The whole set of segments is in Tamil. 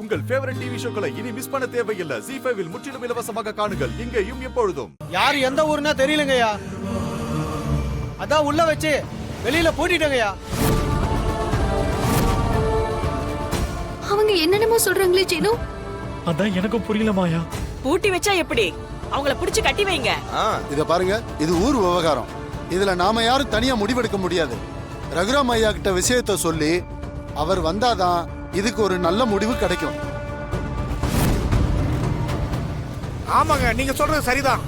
உங்கள் ஃபேவரட் டிவி ஷோக்களை இனி மிஸ் பண்ண தேவையில்லை. ZEE5 இல் முற்றிலும் இலவசமாக காணுங்கள். இங்கேயும் எப்பொழுதும். யார் எந்த ஊர்னா தெரியலங்கய்யா. அதான் உள்ள வச்சு வெளியில பூட்டிட்டங்கய்யா. அவங்க என்னென்னமோ சொல்றாங்களே சீனு. அதான் எனக்கும் புரியல மாயா. பூட்டி வச்சா எப்படி? அவங்கள புடிச்சு கட்டி வைங்க. இத பாருங்க, இது ஊர் விவகாரம். இதுல நாம யாரும் தனியா முடிவெடுக்க முடியாது. ரகுராம் ஐயா கிட்ட விஷயத்த சொல்லி அவர் வந்தாதான் இதுக்கு ஒரு நல்ல முடிவு கிடைக்கும். ஆமாங்க, நீங்க சொல்றது சரிதான்.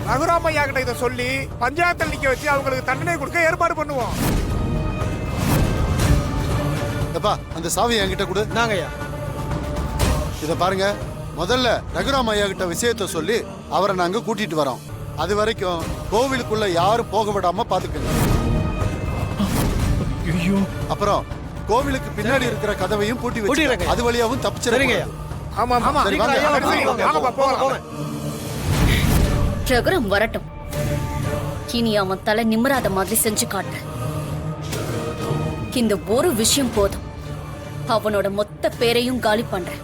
ரகுராம் ஐயா கிட்ட இதை சொல்லி பஞ்சாயத்தில் நிக்க வச்சு அவங்களுக்கு தண்டனை கொடுக்க ஏற்பாடு பண்ணுவோம். எப்பா அந்த சாவி என்கிட்ட கொடு. நாங்கய்யா. இத பாருங்க, முதல்ல ரகுராம் ஐயா கிட்ட விஷயத்த சொல்லி அவரை நாங்க கூட்டிட்டு வரோம். அது வரைக்கும் கோவிலுக்குள்ள யாரும் போக விடாம பாத்துக்கங்க. ஐயோ, அப்புறம் கோவிலுக்கு பின்னாடி இருக்கிற கதவையும் பூட்டி வச்சிருங்க. அது வழியாவும் தப்பிச்சிருங்க. ஆமா ஆமா, சரி வாங்க. போகலாம். ரகுராம் வரட்டும். இனி அவன் தலை நிம்மராத மாதிரி செஞ்சு காட்டு. இந்த ஒரு விஷயம் போதும், அவனோட மொத்த பேரையும் காலி பண்றேன்.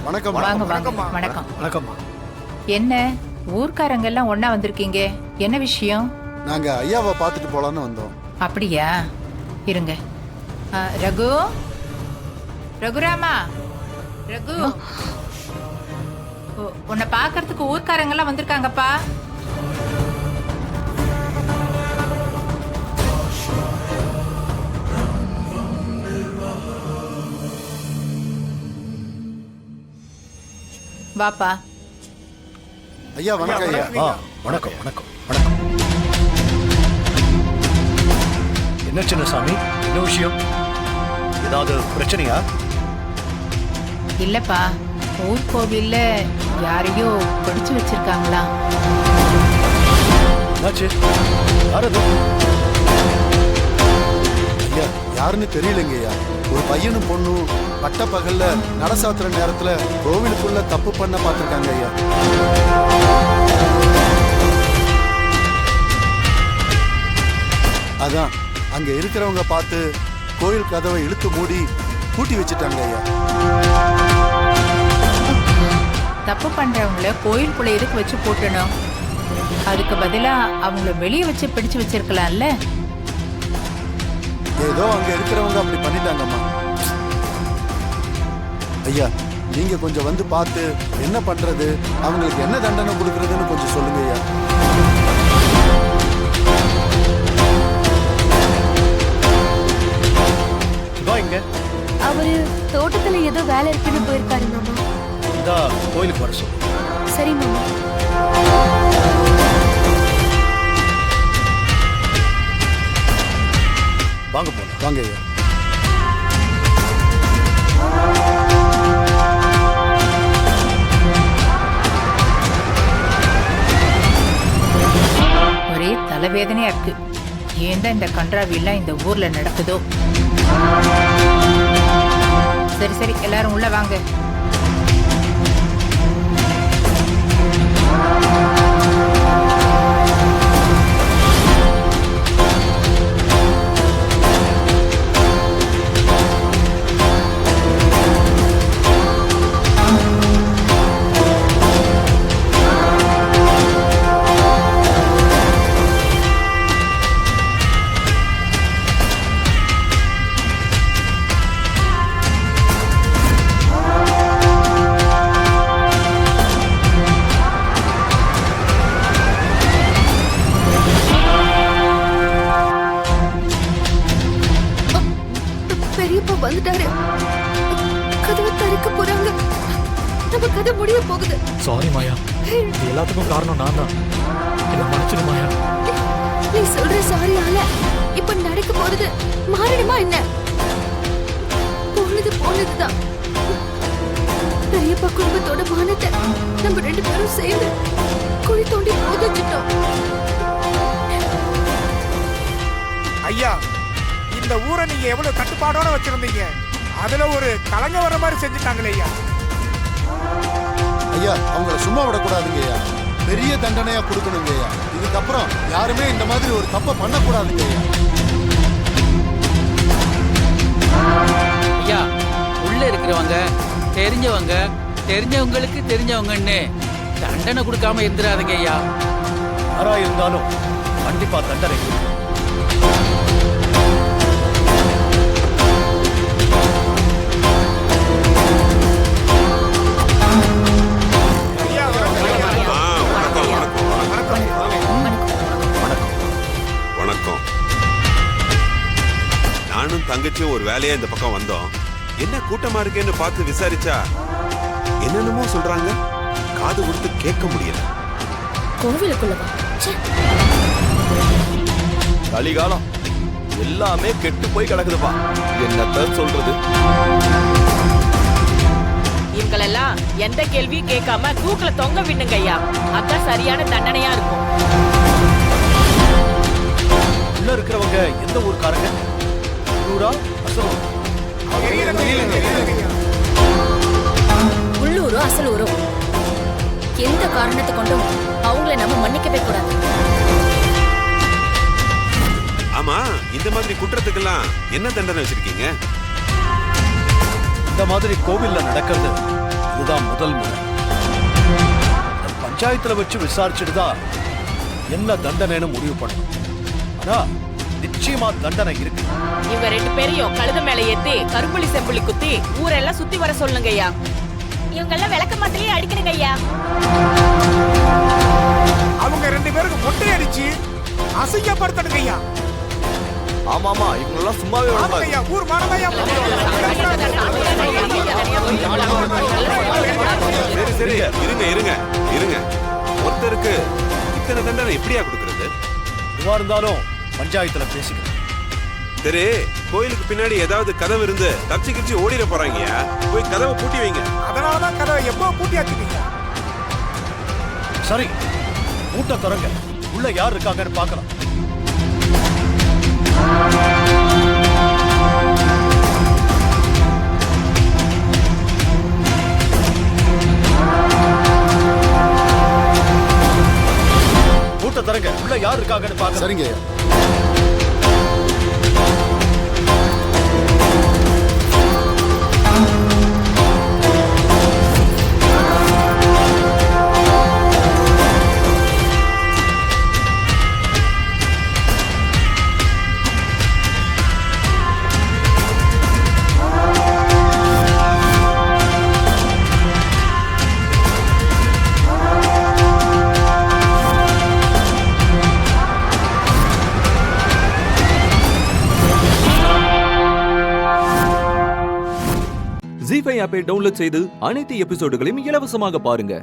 வணக்கம். வாங்க வாங்க. வணக்கம். வணக்கம்மா. என்ன ஊர்க்காரங்க எல்லாம் ஒண்ணா வந்திருக்கீங்க? என்ன விஷயம்? நாங்க ஐயாவை பார்த்துட்டு போலான்னு வந்தோம். அப்படியா? இருங்க. ரகு, ரகுராமா, ரகு, உன்னை பாக்குறதுக்கு ஊர்க்காரங்க எல்லாம் வந்திருக்காங்கப்பா. வாப்பா. ஐயா வணக்கம். ஐயா வணக்கம் வணக்கம் வணக்கம். என்ன சின்னசாமி, என்ன விஷயம்? ஏதாவது பிரச்சனையா? இல்லப்பா, ஊர் கோவில்ல யாரையோ பிடிச்சு வச்சிருக்காங்களா? ஐயா யாருன்னு தெரியலங்க ஐயா. ஒரு பையனும் பொண்ணும் பட்ட பகல்ல நட சாத்துற நேரத்துல கோவிலுக்குள்ள தப்பு பண்ண பார்த்திருக்காங்க ஐயா. அதான் அங்க இருக்கிறவங்க பார்த்து கோயில் கதவை இழுத்து மூடி பூட்டி வச்சுட்டாங்க ஐயா. தப்பு பண்றவங்கள கோயிலுக்குள்ள எதுக்கு வச்சு போட்டணும்? அதுக்கு பதிலா அவங்கள வெளியே வச்சு பிடிச்சு வச்சிருக்கலாம்ல. ஏதோ அங்க இருக்கிறவங்க அப்படி பண்ணிட்டாங்கம்மா. ஐயா நீங்க கொஞ்சம் வந்து பார்த்து என்ன பண்றது, அவங்களுக்கு என்ன தண்டனை கொடுக்கறதுன்னு கொஞ்சம் சொல்லுங்க ஐயா. அவரு தோட்டத்துல ஏதோ வேலை இருக்குன்னு போயிருக்காரு மாமா. இந்த கோயிலுக்கு வர சொல்லு. சரி மாமா. வாங்க போலாம். வாங்க ஐயா. ஒரே தலைவேதனையா இருக்கு. ஏன் தான் இந்த கன்றாவி எல்லாம் இந்த ஊர்ல நடக்குதோ? சரி சரி, எல்லாரும் உள்ள வாங்க. வந்துட்டாரு. கதவை திறக்க போறாங்க. நம்ம கதை முடிய போகுது. சாரி மாயா, இது எல்லாத்துக்கும் காரணம் நான் தான். என்ன மன்னிச்சிடு மாயா. நீ சொல்ற சாரியால இப்ப நடக்க போறது மாறிடுமா என்ன? போனதுதான். பெரியப்பா குடும்பத்தோட மானத்தை நம்ம 2 பேரும் சேர்ந்து குழி தோண்டி புதைச்சிட்டோம். ஐயா இந்த ஊரை நீங்க எவ்வளவு கட்டுப்பாடோட வச்சிருந்தீங்க, அதுல ஒரு கலங்க வர மாதிரி செஞ்சுட்டாங்களே ஐயா. ஐயா அவங்கள சும்மா விடக்கூடாதுங்க ஐயா, பெரிய தண்டனையா கொடுக்கணுங்க ஐயா. இதுக்கப்புறம் யாருமே இந்த மாதிரி ஒரு தப்பை பண்ணக்கூடாதுங்க ஐயா. ஐயா உள்ள இருக்கிறவங்க தெரிஞ்சவங்களுக்கு தெரிஞ்சவங்கன்னு தண்டனை கொடுக்காம இருந்துடாதீங்க ஐயா. யாரா இருந்தாலும் கண்டிப்பா தண்டனை கொடுக்கணும். ஐயா, வணக்கம். நானும் தங்கச்சியும் ஒரு வேலையா இந்த பக்கம் வந்தோம். என்ன கூட்டமா இருக்கேன்னு பார்த்து விசாரிச்சா என்னென்னமோ சொல்றாங்க, காது கொடுத்து கேட்க முடியல. கோவிலுக்குள்ளவா? கலிகாலம் எல்லாமே கெட்டு போய் கிடக்குதுப்பா. என்னத்த சொல்றது? இவங்களெல்லாம் எந்த கேள்வியும் கேட்காம தூக்குல தொங்க விடுங்க ஐயா. அதான் சரியான தண்டனையா இருக்கும். உள்ள இருக்கிறவங்க எந்த ஊர்க்காரங்க? உள்ளூரா அசலூர்? தெரியலங்க ஐயா. உள்ளூரோ அசலூரோ எந்த காரணத்தை கொண்டும் அவங்கள நம்ம மன்னிக்கவே கூடாது. ஆமா, இந்த மாதிரி குற்றத்துக்கெல்லாம் என்ன தண்டனை வச்சிருக்கீங்க? இந்த மாதிரி கோவில்ல நடக்கிறது இதுதான் முதல் முறை. இந்த பஞ்சாயத்துல வச்சு விசாரிச்சுட்டு தான் என்ன தண்டனைன்னு முடிவு பண்ணணும். ஆனா நிச்சயமா தண்டனை இருக்கு. இவங்க 2 பேரையும் கழுத மேல ஏத்தி கருப்புளி செம்புளி குத்தி ஊரெல்லாம் சுத்தி வர சொல்லுங்க ஐயா. இவங்க எல்லாம் விளக்க மாத்திரையே அடிக்கணுங்க ஐயா. அவங்க 2 பேருக்கு மொட்டை அடிச்சு அசிங்கப்படுத்தணுங்க ஐயா. ஆமாமா, இவங்களெல்லாம் சும்மாவே ஆமாங்க விடக்கூடாது. ஐயா, ஊர் மானமையா. சரி சரி, இருங்க. ஒருத்தருக்கு இத்தனை தண்டனை எப்படியா கொடுக்கறது? எதுவா இருந்தாலும் பஞ்சாயத்துல பேசிக்கணும். சரி, கோயிலுக்கு பின்னாடி ஏதாவது கதவு இருந்து தப்பிச்சு கிச்சு ஓடிட போறாங்கயா, போய் கதவை பூட்டி வைங்க. அதனாலதான் கதவை எப்போ பூட்டியாச்சுட்டீங்க. சரி, மூட்டை திறங்க, உள்ள யார் இருக்காங்கன்னு பார்க்கலாம். மூட்டை திறங்க, உள்ள யார் இருக்காங்கன்னு பார்க்கலாம். சரிங்க ஐயா. ZEE5 ஆப்பை டவுன்லோட் செய்து அனைத்து எபிசோடுகளையும் இலவசமாக பாருங்க.